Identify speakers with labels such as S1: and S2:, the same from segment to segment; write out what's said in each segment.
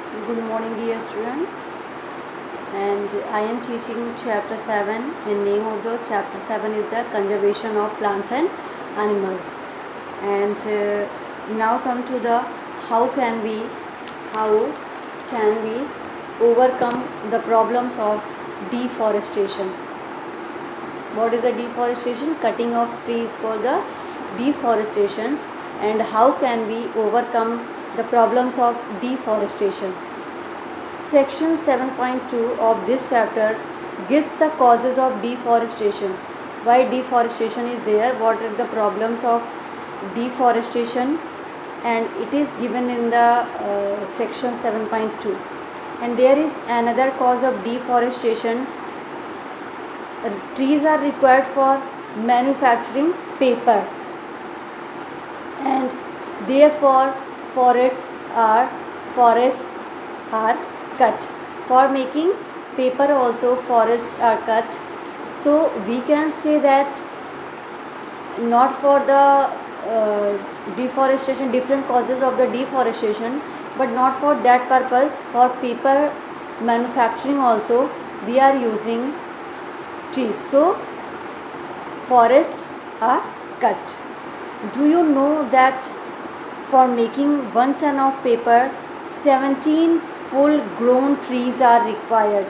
S1: Good morning, dear students. And I am teaching chapter 7. And name of the chapter 7 is the conservation of plants and animals. And now come to the how can we overcome the problems of deforestation. What is the deforestation? Cutting of trees for the deforestations. And how can we overcome the problems of deforestation? Section 7.2 of this chapter gives the causes of deforestation. Why deforestation is there? What are the problems of deforestation? And it is given in the section 7.2. And there is another cause of deforestation. Trees are required for manufacturing paper, and therefore forests are cut. For making paper also forests are cut. So we can say that not for the deforestation, different causes of the deforestation, but not for that purpose. For paper manufacturing also we are using trees. So forests are cut. Do you know that for making 1 ton of paper, 17 full grown trees are required?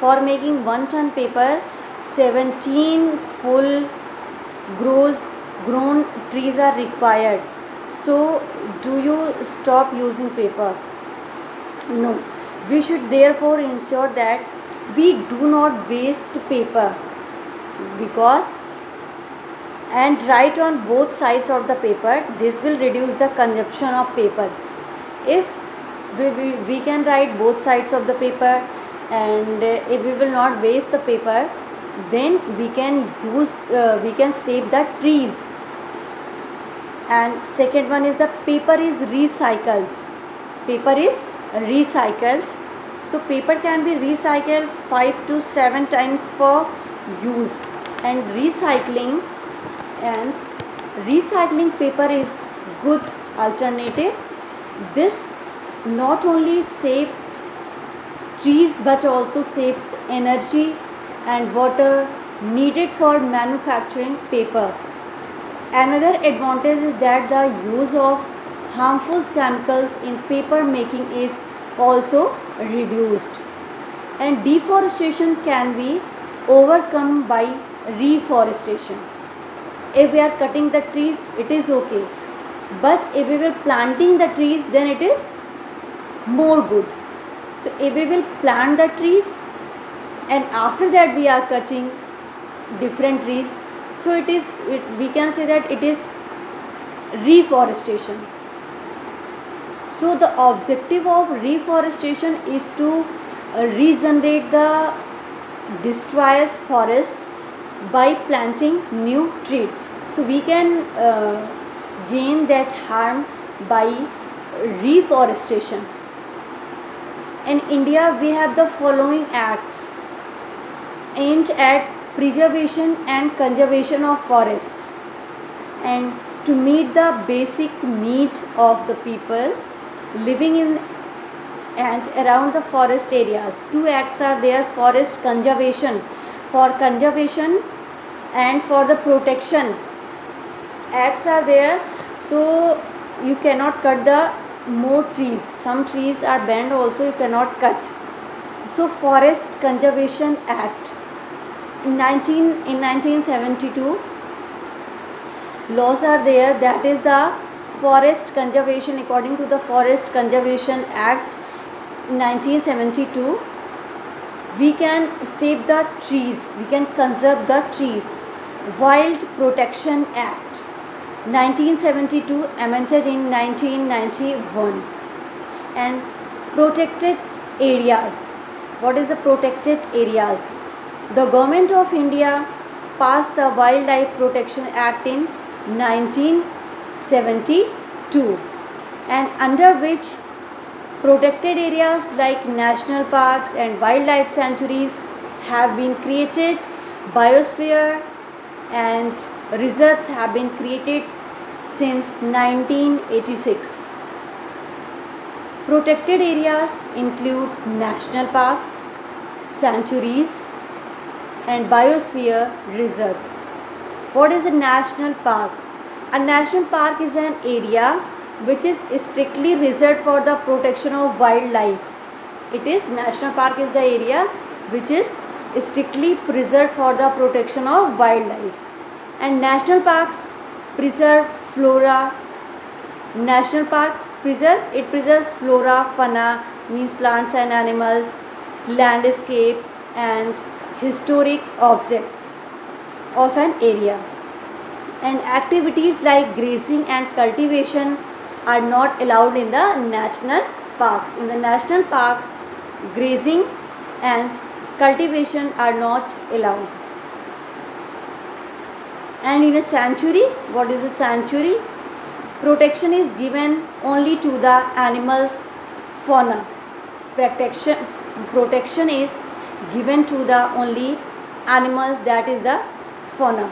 S1: For making 1 ton paper, 17 full grown trees are required. So do you stop using paper? No. We should therefore ensure that we do not waste paper, because and write on both sides of the paper. This will reduce the consumption of paper. If we can write both sides of the paper, and if we will not waste the paper, then we can save the trees. And second one is the paper is recycled. So paper can be recycled 5 to 7 times for use. And recycling paper is good alternative. This not only saves trees but also saves energy and water needed for manufacturing paper. Another advantage is that the use of harmful chemicals in paper making is also reduced. And deforestation can be overcome by reforestation. If we are cutting the trees, it is okay, but if we will planting the trees, then it is more good. So if we will plant the trees and after that we are cutting different trees, so we can say that it is reforestation. So the objective of reforestation is to regenerate the destroyed forest by planting new tree. So we can gain that harm by reforestation. In India, we have the following acts aimed at preservation and conservation of forests, and to meet the basic need of the people living in and around the forest areas. 2 acts are there: forest conservation, for conservation, and for the protection. Acts are there, so you cannot cut the more trees. Some trees are banned also, you cannot cut. So Forest Conservation Act in 1972 laws are there, that is the forest conservation. According to the Forest Conservation Act 1972, we can save the trees, we can conserve the trees. Wild Protection Act 1972 amended in 1991. And protected areas. What is the protected areas? The Government of India passed the Wildlife Protection Act in 1972, and under which protected areas like national parks and wildlife sanctuaries have been created. Biosphere and reserves have been created since 1986. Protected areas include national parks, sanctuaries, and biosphere reserves. What is a national park? A national park is an area which is strictly reserved for the protection of wildlife. It is national park is the area which is strictly preserved for the protection of wildlife. And national parks preserve flora. National park preserves flora, fauna, means plants and animals, landscape and historic objects of an area. And activities like grazing and cultivation are not allowed in the national parks. In the national parks, grazing and cultivation are not allowed. And in a sanctuary, what is a sanctuary? Protection is given only to the animals fauna. Protection is given to the only animals, that is the fauna.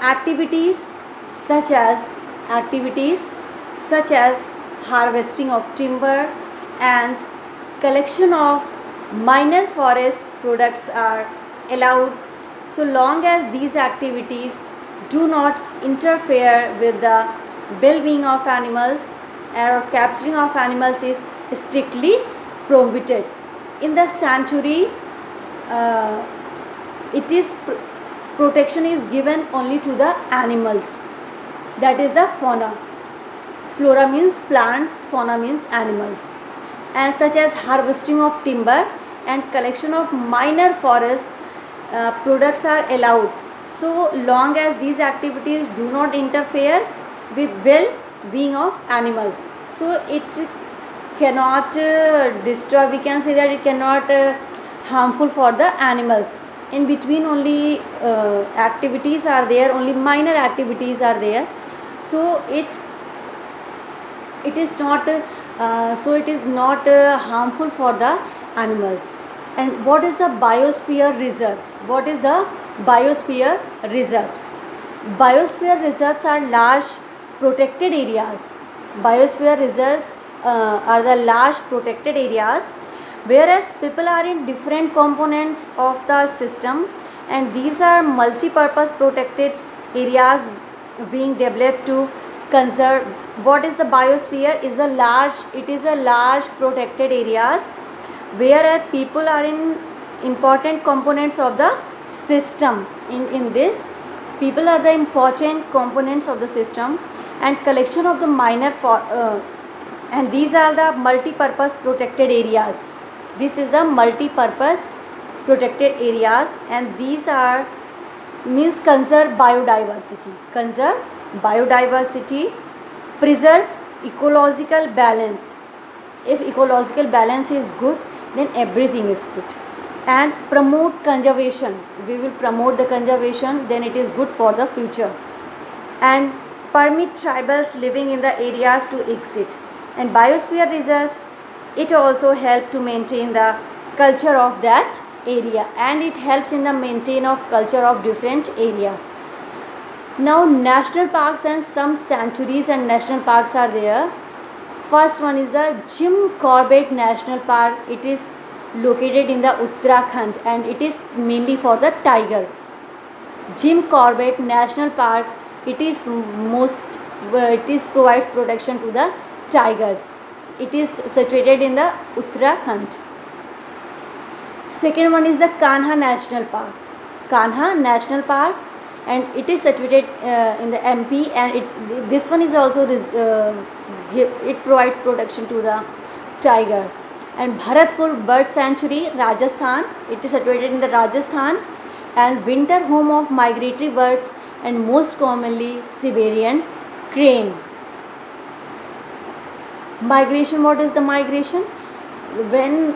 S1: Activities such as harvesting of timber and collection of minor forest products are allowed, so long as these activities do not interfere with the well-being of animals, or capturing of animals is strictly prohibited. In the sanctuary, it is protection is given only to the animals, that is the fauna. Flora means plants, fauna means animals. And such as harvesting of timber and collection of minor forest products are allowed, so long as these activities do not interfere with well-being of animals. So it cannot destroy, we can say that it cannot harmful for the animals. In between only activities are there, only minor activities are there, so it is not harmful for the animals. And what is the biosphere reserves? What is the biosphere reserves? Biosphere reserves are large protected areas. Biosphere reserves are the large protected areas, whereas people are in different components of the system, and these are multi-purpose protected areas being developed to conserve. What is the biosphere? It is a large protected areas where people are in important components of the system. In this, people are the important components of the system, and collection of the minor and these are the multi-purpose protected areas. This is the multi-purpose protected areas, and these are means conserve biodiversity, preserve ecological balance. If ecological balance is good, then everything is good. And promote conservation, we will promote the conservation, then it is good for the future. And permit tribals living in the areas to exist. And biosphere reserves, it also help to maintain the culture of that area, and it helps in the maintain of culture of different area. Now national parks and some sanctuaries and national parks are there. First one is the Jim Corbett National Park. It is located in the Uttarakhand, and it is mainly for the tiger. Jim Corbett National Park, it is provides protection to the tigers. It is situated in the Uttarakhand. Second one is the Kanha National Park. Kanha National Park, and it is situated in the MP, and this one is also it provides protection to the tiger. And Bharatpur Bird Sanctuary, Rajasthan, it is situated in the Rajasthan, and winter home of migratory birds and most commonly Siberian crane. Migration, what is the migration? When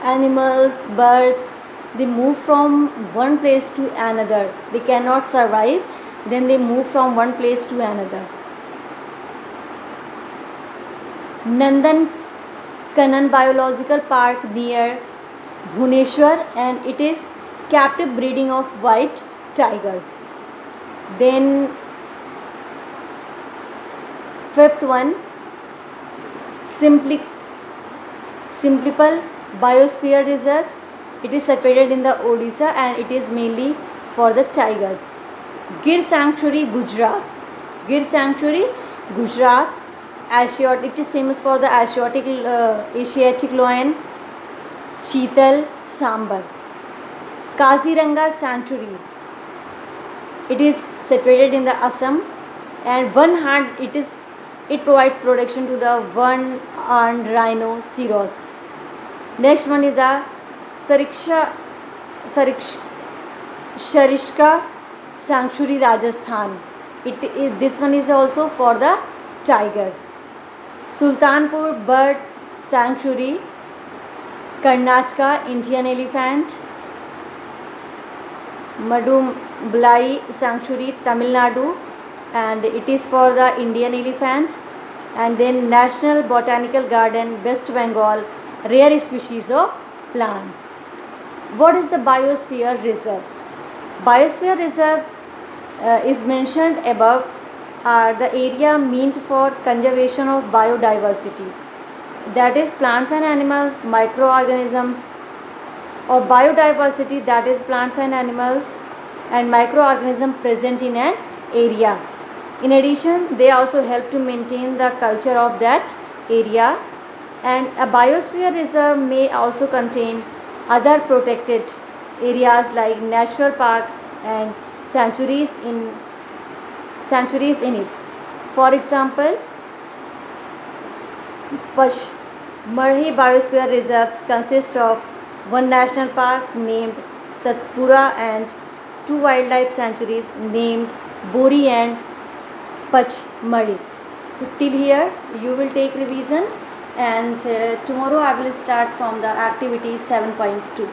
S1: animals, birds, they move from one place to another, they cannot survive, then they move from one place to another. Nandan Kanan Biological Park near Bhubaneswar, and it is captive breeding of white tigers. Then fifth one, Simply Simplipal Biosphere Reserves. It is situated in the Odisha and it is mainly for the tigers. Gir Sanctuary, Gujarat. Gir Sanctuary, Gujarat. It is famous for the Asiatic lion, Cheetal, Sambar. Kaziranga Sanctuary. It is situated in the Assam, and it provides protection to the one-horned rhinoceros. Next one is the Sariksha Sharishka Sanctuary, Rajasthan. This one is also for the tigers. Sultanpur Bird Sanctuary, Karnataka, Indian elephant. Madumblai Sanctuary, Tamil Nadu, and it is for the Indian elephant. And then National Botanical Garden, West Bengal, rare species of plants. What is the Biosphere Reserves? Biosphere Reserve is mentioned above are the area meant for conservation of biodiversity, that is plants and animals, microorganisms, or biodiversity, that is plants and animals and microorganisms present in an area. In addition, they also help to maintain the culture of that area, and a biosphere reserve may also contain other protected areas like natural parks and sanctuaries in it. For example, Pachmarhi Biosphere Reserves consist of one national park named Satpura and two wildlife sanctuaries named Bori and Pachmarhi. So till here you will take revision, and tomorrow I will start from the activity 7.2.